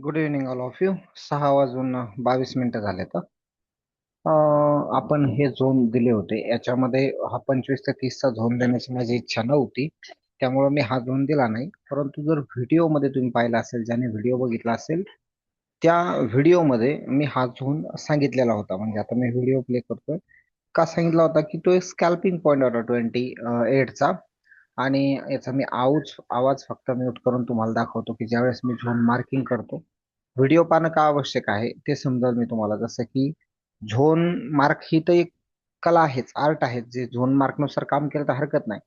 Good evening all of you. 6 वाजून 22 मिनिटं झाले तर आपण हे झोन दिले होते. याच्यामध्ये हा 25 ते 30चा झोन देण्याची माझी इच्छा नव्हती, त्यामुळे मी हा झोन दिला नाही. परंतु जर व्हिडिओमध्ये तुम्ही पाहिला असेल, ज्याने व्हिडिओ बघितला असेल, त्या व्हिडिओमध्ये मी हा झोन सांगितलेला होता. म्हणजे आता मी व्हिडिओ प्ले करतोय. का सांगितला होता की तो एक स्कॅल्पिंग पॉईंट होता 28चा. आणि याचा मी आवाज फक्त म्यूट करून तुम्हाला दाखवतो की ज्यावेळेस मी झोन मार्किंग करतो. व्हिडिओ पाहणं का आवश्यक आहे ते समजाल मी तुम्हाला. जसं की झोन मार्क ही तर एक कला आहेच, आर्ट आहे. जे झोन मार्कनुसार काम केलं तर हरकत नाही.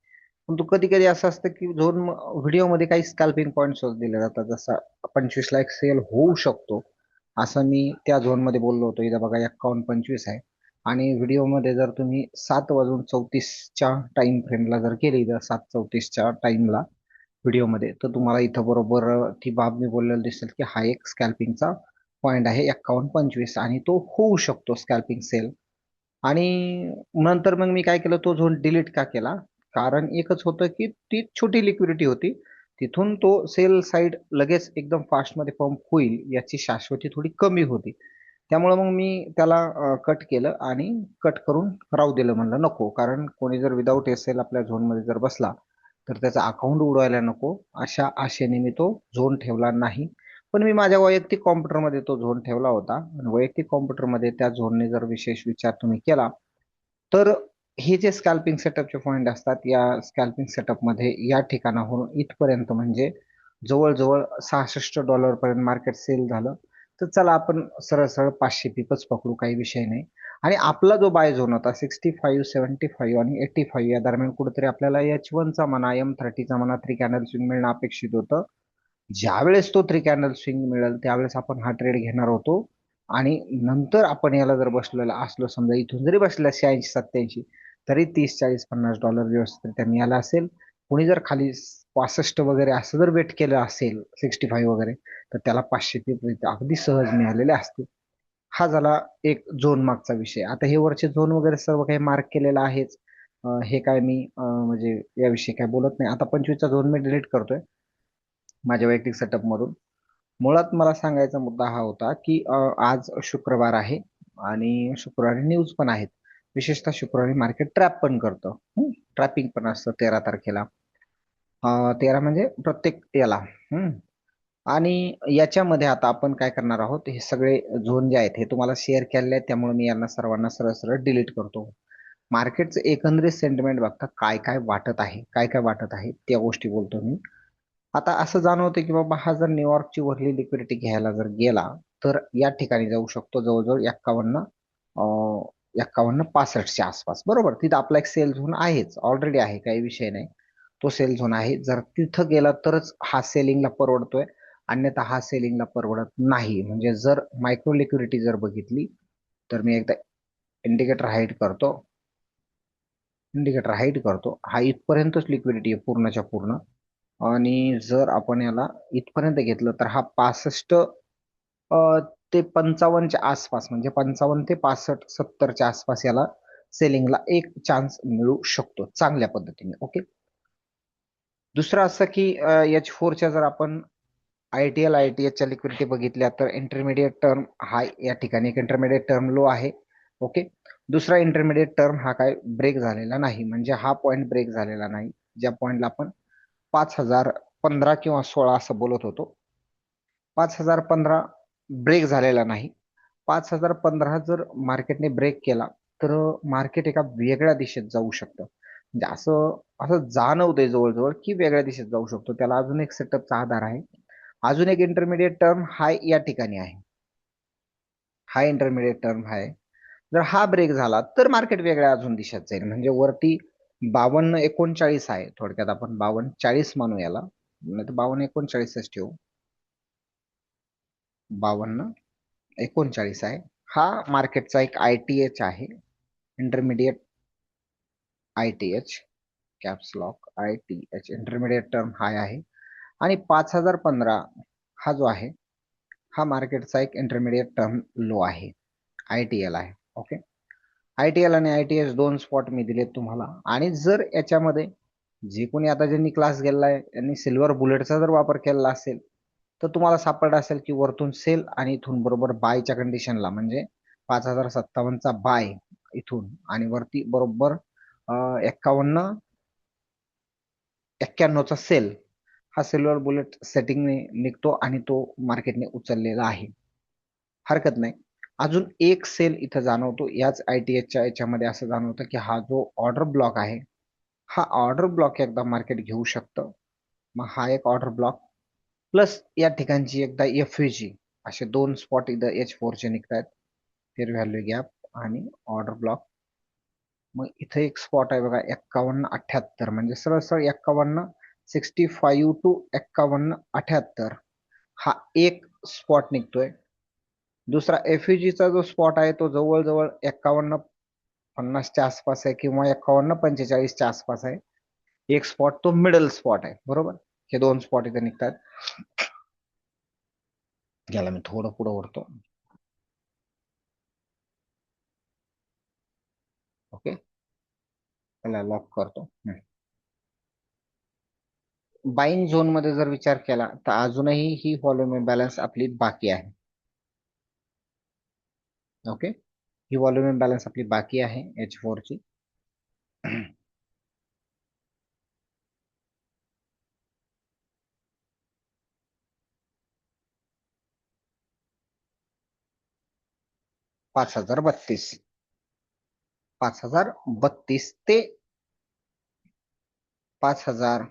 पण कधी कधी असं असतं की झोन व्हिडिओमध्ये काही स्कॅल्पिंग पॉईंट्स दिले जातात. जसं 25ला एक सेल होऊ शकतो असं मी त्या झोनमध्ये बोललो होतो. इथं बघा 51-25 आहे. आणि व्हिडिओमध्ये जर तुम्ही 7 वाजून 34च्या टाइम फ्रेमला जर केली, तर 7:34च्या टाइमला व्हिडिओमध्ये, तर तुम्हाला इथं बरोबर ती बाब मी बोललेलं दिसेल की हा एक स्कॅल्पिंगचा पॉईंट आहे 51-25, आणि तो होऊ शकतो स्कॅल्पिंग सेल. आणि नंतर मग मी काय केलं, तो झोन डिलीट का केला? कारण एकच होतं की ती छोटी लिक्विडिटी होती. तिथून तो सेल साईड लगेच एकदम फास्टमध्ये पंप होईल याची शाश्वती थोडी कमी होती. त्यामुळे मग मी त्याला कट केलं आणि कट करून राहू दिलं. म्हणलं नको, कारण कोणी जर विदाऊट एस-एल आपल्या झोनमध्ये जर बसला तर त्याचा अकाउंट उडवायला नको, अशा आशेने मी तो झोन ठेवला नाही. पण मी माझ्या वैयक्तिक कॉम्प्युटरमध्ये तो झोन ठेवला होता. आणि वैयक्तिक कॉम्प्युटरमध्ये त्या झोनने जर विशेष विचार तुम्ही केला, तर हे जे स्कॅल्पिंग सेटअपचे पॉईंट असतात, या स्कॅल्पिंग सेटअपमध्ये या ठिकाणाहून इथपर्यंत म्हणजे जवळजवळ $66 पर्यंत मार्केट सेल झालं. तर चला आपण सरळ सरळ 500 पिपच पकडू, काही विषय नाही. आणि आपला जो बाय झोन होता 65, 75 आणि 85 या दरम्यान कुठेतरी आपल्याला H1चा म्हणा, M30चा म्हणा, 3 कॅन्डल स्विंग मिळणं अपेक्षित होतं. ज्यावेळेस तो 3 कॅन्डल स्विंग मिळेल त्यावेळेस आपण हा ट्रेड घेणार होतो. आणि नंतर आपण याला जर बसलेला असलो, समजा इथून जरी बसला 86-87, तरी 30, 40, 50 डॉलर व्यवस्थितरित्या मिळाला असेल. कोणी जर खाली 65 वगैरे असं जर वेट केलं असेल, 65 वगैरे, तर त्याला 500 अगदी सहज मिळालेले असते. हा झाला एक झोन मागचा विषय. आता हे वरचे झोन वगैरे सर्व काही मार्क केलेलं आहेच. हे काय मी म्हणजे याविषयी काय बोलत नाही. आता 25चा झोन मी डिलीट करतोय माझ्या वैयक्तिक सेटअप मधून. मुळात मला सांगायचा मुद्दा हा होता की आज शुक्रवार आहे आणि शुक्रवारी न्यूज पण आहेत. विशेषतः शुक्रवारी मार्केट ट्रॅप पण करतं, ट्रॅपिंग पण असतं 13 तारखेला. 13 म्हणजे प्रत्येक याला. हम्म. आणि याच्यामध्ये आता आपण काय करणार आहोत, हे सगळे झोन जे आहेत हे तुम्हाला शेअर केलेले आहेत, त्यामुळे मी यांना सर्वांना सरळ सरळ डिलीट करतो. मार्केटचं एकंदरीत सेंटिमेंट बघता काय काय वाटत आहे, काय काय वाटत आहे त्या गोष्टी बोलतो मी. आता असं जाणवतं की बाबा हा जर न्यूयॉर्कची वरली लिक्विडिटी घ्यायला जर गेला, तर या ठिकाणी जाऊ शकतो जवळजवळ 51-65च्या आसपास. बरोबर, तिथं आपला एक सेल झोन आहेच, ऑलरेडी आहे, काही विषय नाही. तो सेल झोन आहे. जर तिथं गेला तरच हा सेलिंगला परवडतोय, अन्यथा हा सेलिंगला परवडत नाही. म्हणजे जर मायक्रो लिक्विडिटी जर बघितली, तर मी एकदा इंडिकेटर हाईट करतो. हा इथपर्यंतच लिक्विडिटी आहे पूर्णच्या पूर्ण. आणि जर आपण याला इथपर्यंत घेतलं तर हा 65 ते 55च्या आसपास, म्हणजे 55 ते 65-70च्या आसपास याला सेलिंगला एक चान्स मिळू शकतो चांगल्या पद्धतीने. ओके. दुसरं असं की H4च्या जर आपण आय टी एचच्या लिक्विडिटी बघितल्या, तर इंटरमिडिएट टर्म हाय या ठिकाणी एक इंटरमिडिएट टर्म लो आहे. ओके. दुसरा इंटरमिडिएट टर्म हा काय ब्रेक झालेला नाही, म्हणजे हा पॉईंट ब्रेक झालेला नाही. ज्या पॉईंटला आपण 5015 किंवा 16 असं बोलत होतो, 5015 ब्रेक झालेला नाही. 5015 जर मार्केटने ब्रेक केला, तर मार्केट एका वेगळ्या दिशेत जाऊ शकतं. म्हणजे असं असं जाणवतंय जवळजवळ की वेगळ्या दिशेत जाऊ शकतो. त्याला अजून एक सेटअपचा आधार आहे. अजून एक इंटरमिडिएट टर्म हाय या ठिकाणी आहे. हा इंटरमिडिएट टर्म हाय जर हा ब्रेक झाला, तर मार्केट वेगळ्या अजून दिशेत जाईल. म्हणजे वरती 52-39 आहे. थोडक्यात आपण 52-40 मानू याला, नाही तर 52-39च ठेवू. 52-39 आहे. हा मार्केटचा एक आय-टी-एच आहे, intermediate ITH, caps lock ITH, intermediate term high आहे. आणि 5015 हा जो आहे, हा मार्केटचा एक इंटरमिडिएट टर्म लो आहे, आय-टी-एल आहे. ओके. आय-टी-एल आणि आय-टी-एच दोन स्पॉट मी दिलेत तुम्हाला. आणि जर याच्यामध्ये जे कोणी आता ज्यांनी क्लास गेलाय यांनी सिल्वर बुलेटचा जर वापर केला असेल, तर तुम्हाला सापडलं असेल की वरतून सेल आणि इथून बरोबर बायच्या कंडिशनला म्हणजे 5057चा बाय इथून आणि वरती बरोबर 5191चा सेल हा सिल्वर बुलेट सेटिंगने निघतो आणि तो मार्केटने उचललेला आहे. हरकत नाही. अजून एक सेल इथं जाणवतो याच ITHच्या याच्यामध्ये असं जाणवतं की हा जो ऑर्डर ब्लॉक आहे हा ऑर्डर ब्लॉक एकदा मार्केट घेऊ शकतं. मग हा एक ऑर्डर ब्लॉक प्लस या ठिकाणची एकदा FVG असे दोन स्पॉट इथं H4चे निघतायत. फेअर व्हॅल्यू गॅप आणि ऑर्डर ब्लॉक. मग इथे एक स्पॉट आहे बघा 5178 म्हणजे सरळ सरळ 65 टू 5178 हा एक स्पॉट निघतोय. दुसरा FVGचा जो स्पॉट आहे तो जवळजवळ 5150च्या आसपास आहे किंवा 5145च्या आसपास आहे. एक स्पॉट तो मिडल स्पॉट आहे बरोबर. हे दोन स्पॉट इथे निघतात. याला मी थोडं पुढे ओढतो. ओके त्याला लॉक करतो. बाईंग झोन मध्ये जर विचार केला तर अजूनही ही व्हॉल्यूम बॅलन्स आपली बाकी आहे. ओके ही व्हॉल्यूम बॅलन्स आपली बाकी आहे H4 ची. 5032 5032 ते 5000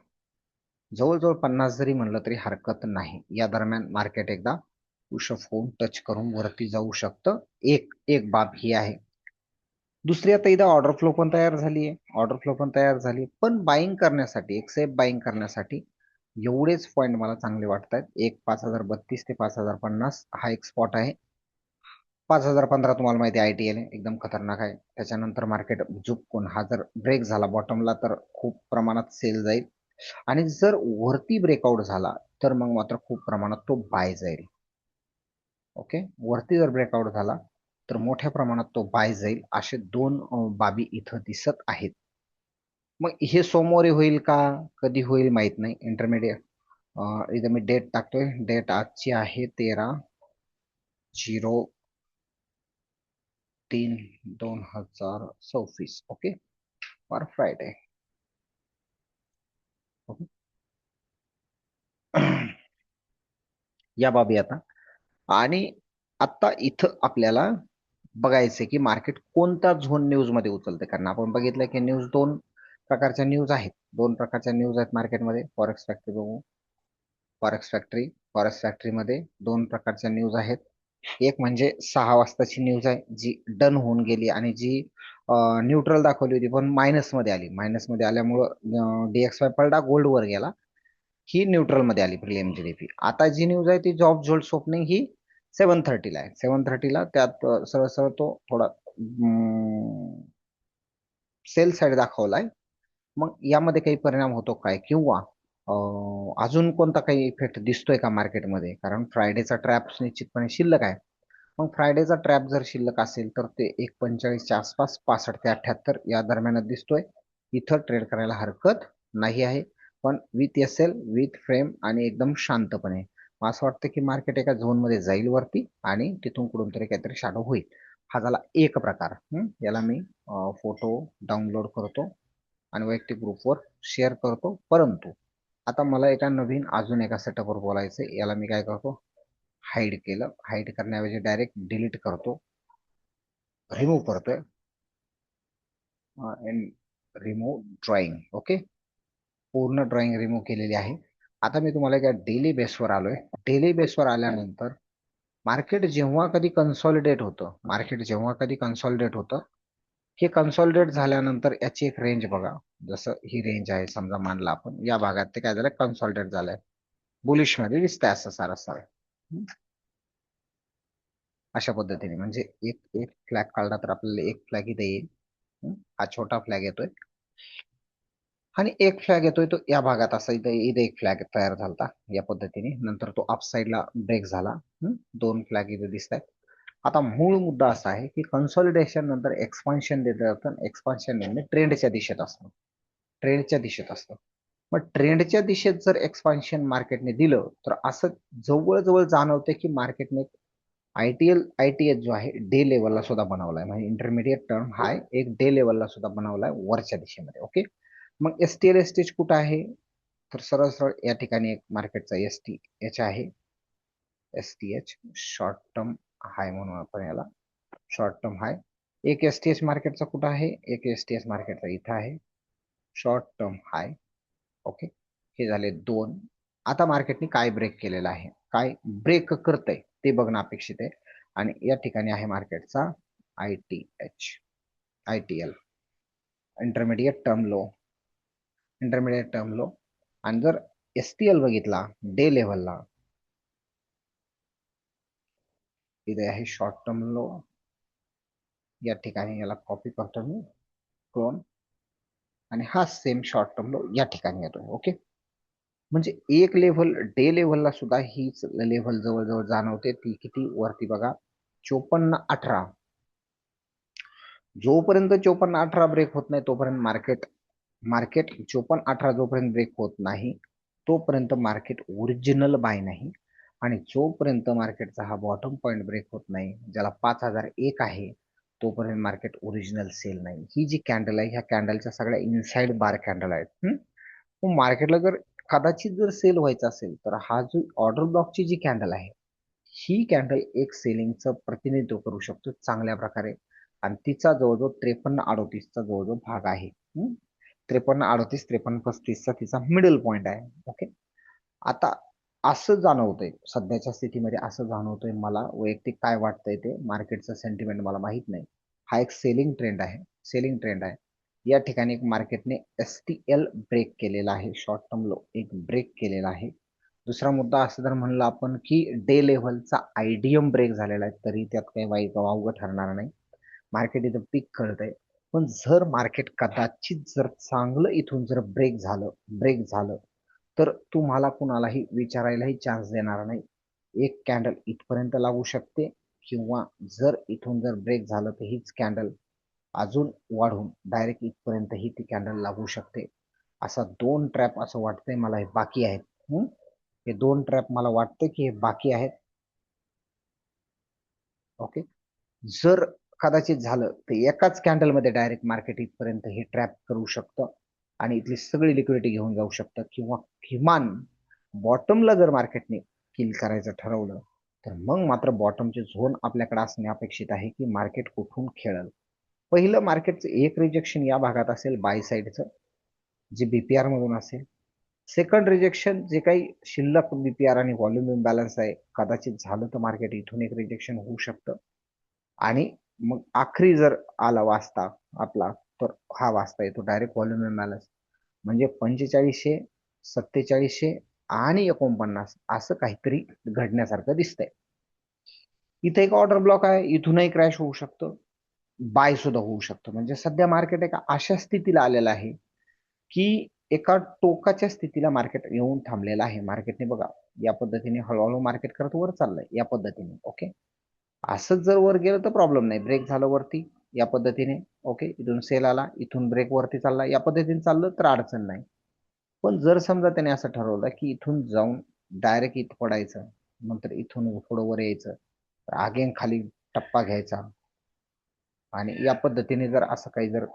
जवळजवळ 50 जरी म्हणलं तरी हरकत नाही. या दरम्यान मार्केट एकदा पुशअप होऊन टच करून वरती जाऊ शकतं. एक एक बाब ही आहे. दुसरी आता इथं ऑर्डर फ्लो पण तयार झाली आहे. ऑर्डर फ्लो पण तयार झाली पण बाईंग करण्यासाठी एक सेफ बाईंग करण्यासाठी एवढेच पॉईंट मला चांगले वाटतात. एक 5032 ते 5050 हा एक स्पॉट आहे. 5015 तुम्हाला माहिती आहे ITL एकदम खतरनाक आहे. त्याच्यानंतर मार्केट झुकून हा जर ब्रेक झाला बॉटमला तर खूप प्रमाणात सेल जाईल आणि जर वरती ब्रेकआउट झाला तर मग मात्र खूप प्रमाणात तो बाय जाईल. ओके वरती जर ब्रेकआउट झाला तर मोठ्या प्रमाणात तो बाय जाईल. असे दोन बाबी इथं दिसत आहेत. मग हे सोमवारी होईल का कधी होईल माहित नाही. इंटरमिडिएट इथं मी डेट टाकतोय. डेट आजची आहे 13/3/2026. Okay for Friday. ओके या बाबी आता आणि आता इथं आपल्याला बघायचं की मार्केट कोणत्या झोन न्यूज मध्ये उचलते. कारण आपण बघितलं की न्यूज दोन प्रकारच्या न्यूज आहेत. दोन प्रकारच्या न्यूज आहेत मार्केटमध्ये. फॉरेक्स फॅक्टरी बघू. फॉरेक्स फॅक्टरीमध्ये दोन प्रकारच्या न्यूज आहेत. एक म्हणजे 6 वाजताची न्यूज आहे जी डन होऊन गेली आणि जी न्यूट्रल दाखवली होती पण मायनस मध्ये आली. मायनस मध्ये आल्यामुळं DXY पडला गोल्ड वर गेला. ही न्यूट्रल मध्ये आली प्रीलियम GDP. आता जी न्यूज आहे ती जॉब झोल्ट ओपनिंग ही 7:30 आहे. 7:30 त्यात सरळ सरळ तो थोडा सेल साईड दाखवलाय. मग यामध्ये काही परिणाम होतो काय किंवा अजून कोणता काही इफेक्ट दिसतोय का मार्केटमध्ये. कारण फ्रायडेचा ट्रॅप निश्चितपणे शिल्लक आहे. मग फ्रायडेचा ट्रॅप जर शिल्लक असेल तर ते 1:45च्या आसपास 65 ते 78 या दरम्यानच दिसतोय. इथं ट्रेड करायला हरकत नाही आहे. पण विथ SL विथ फ्रेम आणि एकदम शांतपणे. असं वाटतं की मार्केट एका झोन मध्ये जाईल वरती आणि तिथून कुठून तरी काहीतरी शॅडो होईल. हा झाला एक प्रकार. याला मी फोटो डाउनलोड करतो आणि वैयक्तिक ग्रुपवर शेअर करतो. परंतु आता मला एका नवीन अजून एका सेटअपवर बोलायचं. याला मी काय करतो हाईड केलं. हाईड करण्याऐवजी डायरेक्ट डिलीट करतो. रिमूव्ह करतोय. Remove drawing. ओके पूर्ण ड्रॉइंग रिमूव्ह केलेली आहे. आता मी तुम्हाला एका डेली बेसवर आलोय. डेली बेसवर आल्यानंतर मार्केट जेव्हा कधी कन्सॉलिडेट होतं हे कन्सॉलिडेट झाल्यानंतर याची एक रेंज बघा. जसं ही रेंज आहे समजा मानला आपण या भागात ते काय झालं कन्सॉलिडेट झालंय. बुलिश मध्ये दिसतंय असं सारं अशा पद्धतीने. म्हणजे एक एक फ्लॅग काढला तर आपल्याला एक फ्लॅग इथे येईल. हा छोटा फ्लॅग येतोय आणि एक फ्लॅग येतोय तो या भागात असा इथे इथे एक फ्लॅग तयार झाला या पद्धतीने. नंतर तो अप साइडला ब्रेक झाला. दोन फ्लॅग इथे दिसत आहेत. आता मूळ मुद्दा असा आहे की कन्सॉलिडेशन नंतर एक्सपान्शन देत जातं. एक्सपान्शन ट्रेंडच्या दिशेत असतं. मग ट्रेंडच्या दिशेत जर एक्सपान्शन मार्केटने दिलं तर असं जवळजवळ जाणवते की मार्केटने आयटीएस जो आहे डे लेवलला सुद्धा बनवलाय, म्हणजे इंटरमिडिएट टर्म हाय एक डे लेवलला सुद्धा बनवलाय वरच्या दिशेमध्ये. ओके, मग एसटीएल एसटीएच कुठं आहे, तर सरळ सरळ या ठिकाणी एक मार्केटचा एच आहे, एसटीएच शॉर्ट टर्म हाय म्हणून आपण याला शॉर्ट टर्म हाय. एक एसटीएच मार्केटचा कुठं आहे, एक एसटीएच मार्केटचा इथं आहे शॉर्ट टर्म हाय. ओके, हे झाले दोन. आता मार्केटने काय ब्रेक केलेलं आहे, काय ब्रेक करतंय ते बघणं अपेक्षित आहे. आणि या ठिकाणी आहे मार्केटचा ITL intermediate term low, intermediate term low. आणि जर एसटीएल बघितला डे लेवलला, इथे आहे शॉर्ट टर्म लो, या ठिकाणी याला कॉपी करतो मी, क्लोन, आणि हा सेम शॉर्ट टर्म लो या ठिकाणी येतोय. ओके, म्हणजे एक लेव्हल डे लेव्हलला सुद्धा हीच लेव्हल जवळजवळ जाणवते. ती किती वरती बघा, 54.18. जोपर्यंत 54.18 ब्रेक होत नाही तोपर्यंत मार्केट मार्केट 54.18 जोपर्यंत ब्रेक होत नाही तोपर्यंत मार्केट ओरिजिनल बाय नाही. आणि जोपर्यंत मार्केटचा हा बॉटम पॉईंट ब्रेक होत नाही, ज्याला 5001 आहे, तोपर्यंत मार्केट ओरिजिनल सेल नाही. ही जी कॅन्डल आहे ह्या कॅन्डलच्या सगळ्या इनसाइड बार कॅन्डल आहेत. मार्केटला जर कदाचित जर सेल व्हायचा असेल तर हा जो ऑर्डर ब्लॉकची जी कॅन्डल आहे ही कॅन्डल एक सेलिंगचं प्रतिनिधित्व करू शकतो चांगल्या प्रकारे. आणि तिचा जवळजवळ 53-38चा जवळजवळ भाग आहे. 53-38, 53-35चा तिचा मिडल पॉइंट आहे. ओके, आता असं जाणवतंय सध्याच्या स्थितीमध्ये, असं जाणवतंय मला वैयक्तिक, काय वाटतंय ते मार्केटचं सेंटिमेंट मला माहित नाही. हा एक सेलिंग ट्रेंड आहे, सेलिंग ट्रेंड आहे. या ठिकाणी एक मार्केटने एसटीएल ब्रेक केलेला आहे, शॉर्ट टर्म लो एक ब्रेक केलेला आहे. दुसरा मुद्दा असं जर म्हणलं आपण की डे लेव्हलचा आयडीएम ब्रेक झालेला आहे, तरी त्यात काही वाईट वावगं ठरणार नाही. मार्केट इथं पीक कळतंय. पण जर मार्केट कदाचित जर चांगलं इथून जर ब्रेक झालं तर तुम्हाला कुणालाही विचारायलाही चान्स देणार नाही. एक कॅन्डल इथपर्यंत लागू शकते, किंवा जर इथून जर ब्रेक झालं तर हीच कॅन्डल अजून वाढून डायरेक्ट इथपर्यंतही ती कॅन्डल लागू शकते. असा दोन ट्रॅप असं वाटतंय मला हे बाकी आहेत. हे दोन ट्रॅप मला वाटतं की हे बाकी आहेत. ओके, जर कदाचित झालं तर एकाच कॅन्डलमध्ये डायरेक्ट मार्केट इथपर्यंत हे ट्रॅप करू शकतं आणि इथली सगळी लिक्विडिटी घेऊन जाऊ शकतं. किंवा किमान बॉटमला जर मार्केटने किल करायचं ठरवलं तर मग मात्र बॉटमचे झोन आपल्याकडे असणे अपेक्षित आहे की मार्केट कुठून खेळल. पहिलं मार्केटचं एक रिजेक्शन या भागात असेल बाय साईडचं, जे बीपीआर मधून असेल. सेकंड रिजेक्शन जे काही शिल्लक बीपीआर आणि व्हॉल्यूम इम्बॅलन्स आहे, कदाचित झालं तर मार्केट इथून एक रिजेक्शन होऊ शकतं. आणि मग आखरी जर आला वाजता आपला, तर हा वाजता येतो डायरेक्ट व्हॉल्यूम इम्बॅलन्स, म्हणजे 4500, 4700 आणि 49 असं काहीतरी घडण्यासारखं दिसतंय. इथे एक ऑर्डर ब्लॉक आहे, इथूनही क्रॅश होऊ शकतं, बाय सुद्धा होऊ शकतं. म्हणजे सध्या मार्केट एका अशा स्थितीला आलेलं आहे की एका टोकाच्या स्थितीला मार्केट येऊन थांबलेलं आहे. मार्केटने बघा या पद्धतीने हळूहळू मार्केट करत वर चाललंय या पद्धतीने. ओके, असंच जर वर गेलं तर प्रॉब्लेम नाही, ब्रेक झालं वरती या पद्धतीने, ओके, इथून सेल आला, इथून ब्रेक वरती चालला, या पद्धतीने चाललं तर अडचण नाही. पण जर समजा त्याने असं ठरवलं की इथून जाऊन डायरेक्ट इथं पडायचं, नंतर इथून थोडं वर यायचं, अगेन खाली टप्पा घ्यायचा, आणि या पद्धतीने जर असं काही जर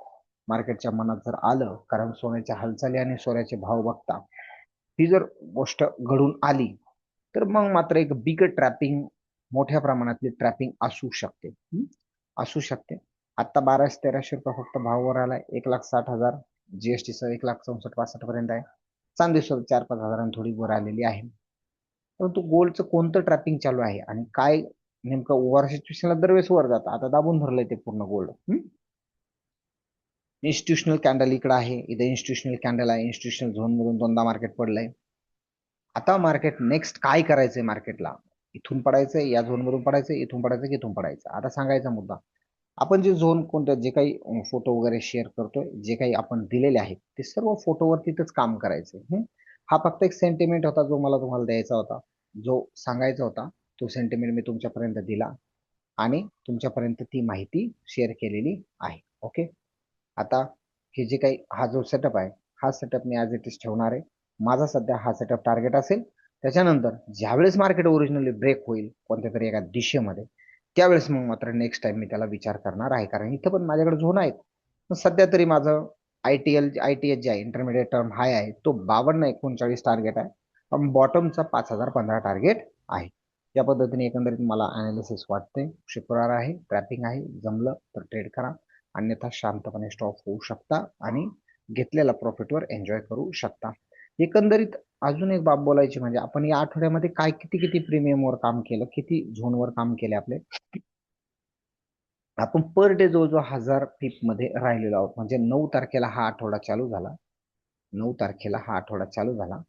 मार्केटच्या मनात जर आलं, कारण सोन्याच्या हालचाली आणि सोन्याचे भाव बघता ही जर गोष्ट घडून आली तर मग मात्र एक बिग ट्रॅपिंग, मोठ्या प्रमाणातली ट्रॅपिंग असू शकते. असू शकते. आता 1200-1300 रुपये फक्त भावावर आलाय, 1,60,000 जीएसटी सह 1,64,65 पर्यंत आहे. चांदी सुद्धा 4-5 हजारांनी थोडी वर आलेली आहे. परंतु गोल्डचं कोणतं ट्रॅपिंग चालू आहे आणि काय नेमकं ओव्हर सिच्युएशनला दरवेळेस वर जातं, आता दाबून धरलंय ते पूर्ण गोल्ड. इन्स्टिट्यूशनल कॅन्डल इकडे आहे, इथे इन्स्टिट्यूशनल कॅन्डल आहे, इन्स्टिट्यूशनल झोन मधून दोनदा मार्केट पडलंय. आता मार्केट नेक्स्ट काय करायचंय, मार्केटला इथून पडायचंय, या झोन मधून पडायचंय, इथून पडायचं की इथून पडायचं. आता सांगायचा मुद्दा, आपण जे झोन कोणत्या जे काही फोटो वगैरे शेअर करतोय, जे काही आपण दिलेले आहेत ते सर्व फोटोवरतीच काम करायचंय. हा फक्त एक सेंटिमेंट होता जो मला तुम्हाला द्यायचा होता, जो सांगायचा होता. तो सेंटिमेंट मी तुमच्यापर्यंत दिला आणि तुमच्यापर्यंत ती माहिती शेअर केलेली आहे. ओके, आता हे जे काही हा जो सेटअप आहे हा setup me as it is ठेवणार आहे. माझा सध्या हा सेटअप टार्गेट असेल. त्याच्यानंतर ज्यावेळेस मार्केट ओरिजिनली ब्रेक होईल कोणत्या तरी एका दिशेमध्ये, त्यावेळेस मग मात्र नेक्स्ट टाइम मी त्याला विचार करणार आहे, कारण इथं पण माझ्याकडे झोन आहेत. सध्या तरी माझं आय टी एच जे आहे, इंटरमिडिएट टर्म हाय आहे, तो 5239 टार्गेट आहे. पण बॉटमचा 5015 टार्गेट आहे. या पद्धतीने एकंदरीत मला अनालिसिस वाटते. शुक्रवार आहे, ट्रॅपिंग आहे, जमलं तर ट्रेड करा, अन्यथा शांतपणे स्टॉप होऊ शकता आणि घेतलेल्या प्रॉफिटवर एन्जॉय करू शकता. एकंदरीत अजून एक बाब बोलायची म्हणजे आपण या आठवड्यामध्ये काय किती किती प्रीमियमवर काम केलं, किती झोनवर काम केले आपले. आपण पर डे जवळजवळ 1000 पीप मध्ये राहिलेलो आहोत. म्हणजे 9 तारखेला हा आठवडा चालू झाला. 9 तारखेला हा आठवडा चालू झाला.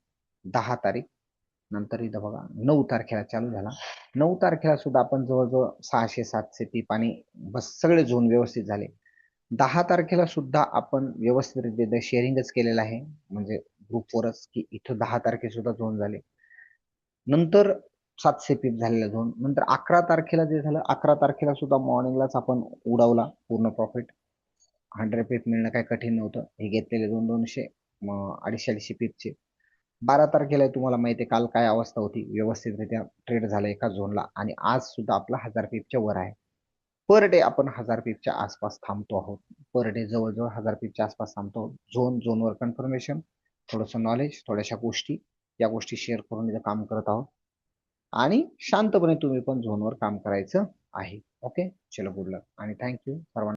10 तारीख, नंतर इथं बघा 9 तारखेला चालू झाला. 9 तारखेला सुद्धा आपण जवळजवळ 600-700 पीप आणि बस सगळे झोन व्यवस्थित झाले. 10 तारखेला सुद्धा आपण व्यवस्थितरित्या शेअरिंगच केलेलं आहे, म्हणजे ग्रुपवरच, की इथं 10 तारखे सुद्धा झोन झाले. नंतर 700 पीप झालेला झोन. नंतर 11 तारखेला जे झालं, 11 तारखेला सुद्धा मॉर्निंगलाच आपण उडवला पूर्ण प्रॉफिट. 100 पीप मिळणं काय कठीण नव्हतं. हे घेतलेले 200-200 मग 250-250 पीपचे. 12 तारखेला तुम्हाला माहिती आहे काल काय अवस्था होती, व्यवस्थितरित्या ट्रेड झालं एका झोनला, आणि आज सुद्धा आपला 1000 पीपच्या वर आहे. पर डे आपण 1000 पीपच्या आसपास थांबतो आहोत. पर डे जवळजवळ 1000 पीपच्या आसपास थांबतो. झोनवर कन्फर्मेशन, थोडंसं नॉलेज, थोड्याशा गोष्टी, या गोष्टी शेअर करून इथं काम करत आहोत. आणि शांतपणे तुम्ही पण झोनवर काम करायचं आहे. ओके, चलो गुड लक आणि थँक्यू सर्वांना.